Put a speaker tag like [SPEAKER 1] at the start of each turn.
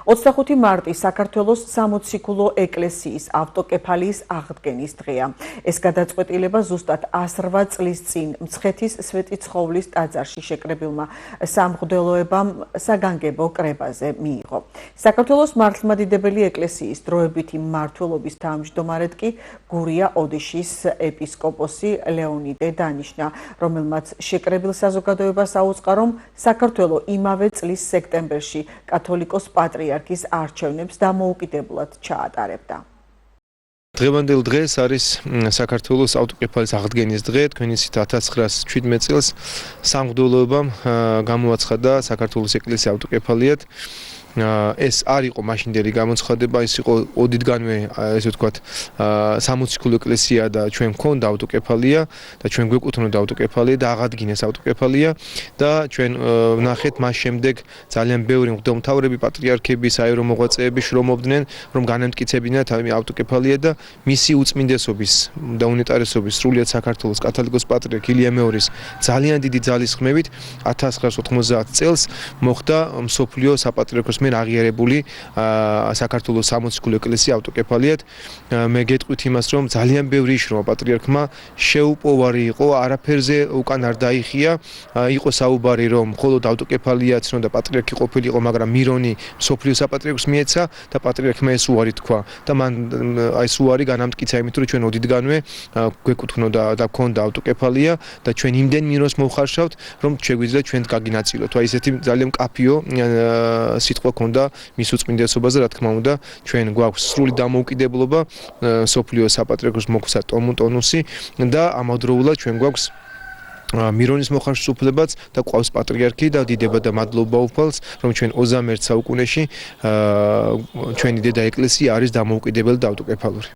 [SPEAKER 1] 25 მარტი საქართველოს სამოციქულო ეკლესიის ავტოკეფალიის აღდგენის დღეა. ეს გადაწყვეტილება ზუსტად 108 წლის წინ მცხეთის სვეტიცხოვლის ტაძარში შეკრებილმა სამღვდელოებამ საგანგებო კრებაზე მიიღო. საქართველოს მართლმადიდებელი ეკლესიის დროებითი მმართველობის თავმჯდომარედ კი გურია ოდიშის ეპისკოპოსი ლეონიდე დანიშნა, რომელმაც შეკრებილ საზოგადოებას აუწყა, რომ საქართველო იმავე წლის სექტემბერში კათოლიკოს პატრიარქის არჩევნებს დამოუკიდებლად ჩაატარებდა.
[SPEAKER 2] დღევანდელ დღეს არის საქართველოს ავტოკეფალიის აღდგენის დღე. თქვენი ცით 1917 წელს სამღვდელოებამ გამოაცხადა საქართველოს ეკლესიის ავტოკეფალიად. ეს არ იყო მაშინდელი გამოცხადება, ეს იყო ოდითგანვე, ესე ვთქვათ, სამოციქულო ეკლესია და ჩვენ გვქონდა ავტოკეფალია და ჩვენ გვეკუთვნოდა ავტოკეფალია და აღადგინეს ავტოკეფალია და ჩვენ ვნახეთ მას შემდეგ ძალიან ბევრი მღვდელმთავრები, პატრიარქები, საერო მოღვაწეები შრომობდნენ, რომ განემტკიცებინათ ავტოკეფალია და მისი უწმინდესობის და უნეტარესობის სრულიად საქართველოს კათოლიკოს პატრიარქ ილია მეორის ძალიან დიდი ძალისხმევით 1990 წელს მოხდა მსოფლიო საპატრიარქოს მერ აღიარებული საქართველოს სამოციქულო ეკლესია ავტოკეფალიად. მე გეტყვით იმას, რომ ძალიან ბევრი შრომა პატრიარქმა შეუპოვარი იყო, არაფერზე უკან არ დაიხია. იყო საუბარი, რომ მხოლოდ ავტოკეფალია ცნობდა პატრიარქი ყოფილიყო, მაგრამ მირონი მსოფლიო საპატრიარქოს მიეცა და პატრიარქმა ეს უარი თქვა და მან ეს უარი განამტკიცა იმით, რომ ჩვენ ოდითგანვე გვეკუთვნოდა და გქონდა ავტოკეფალია და ჩვენ იმდენ მირონს მოვხარშავთ, რომ შეგვიძლია ჩვენ გაგინაწილოთ. აი ესეთი ძალიან მკაფიო სიტყვა ქონდა მის უწმინდესობაზე, რა თქმა უნდა, ჩვენ გვაქვს სრული დამოუკიდებლობა, სოფლიო საპატრიარქოს მოგვცა ტონუსი და ამავდროულად ჩვენ გვაქვს მირონის მოხარშვის უფლებაც და ყავს პატრიარქი და დიდება და მადლობა უფალს, რომ ჩვენ 21 საუკუნეში ჩვენი დედა ეკლესია არის დამოუკიდებელი და ავტოკეფალური.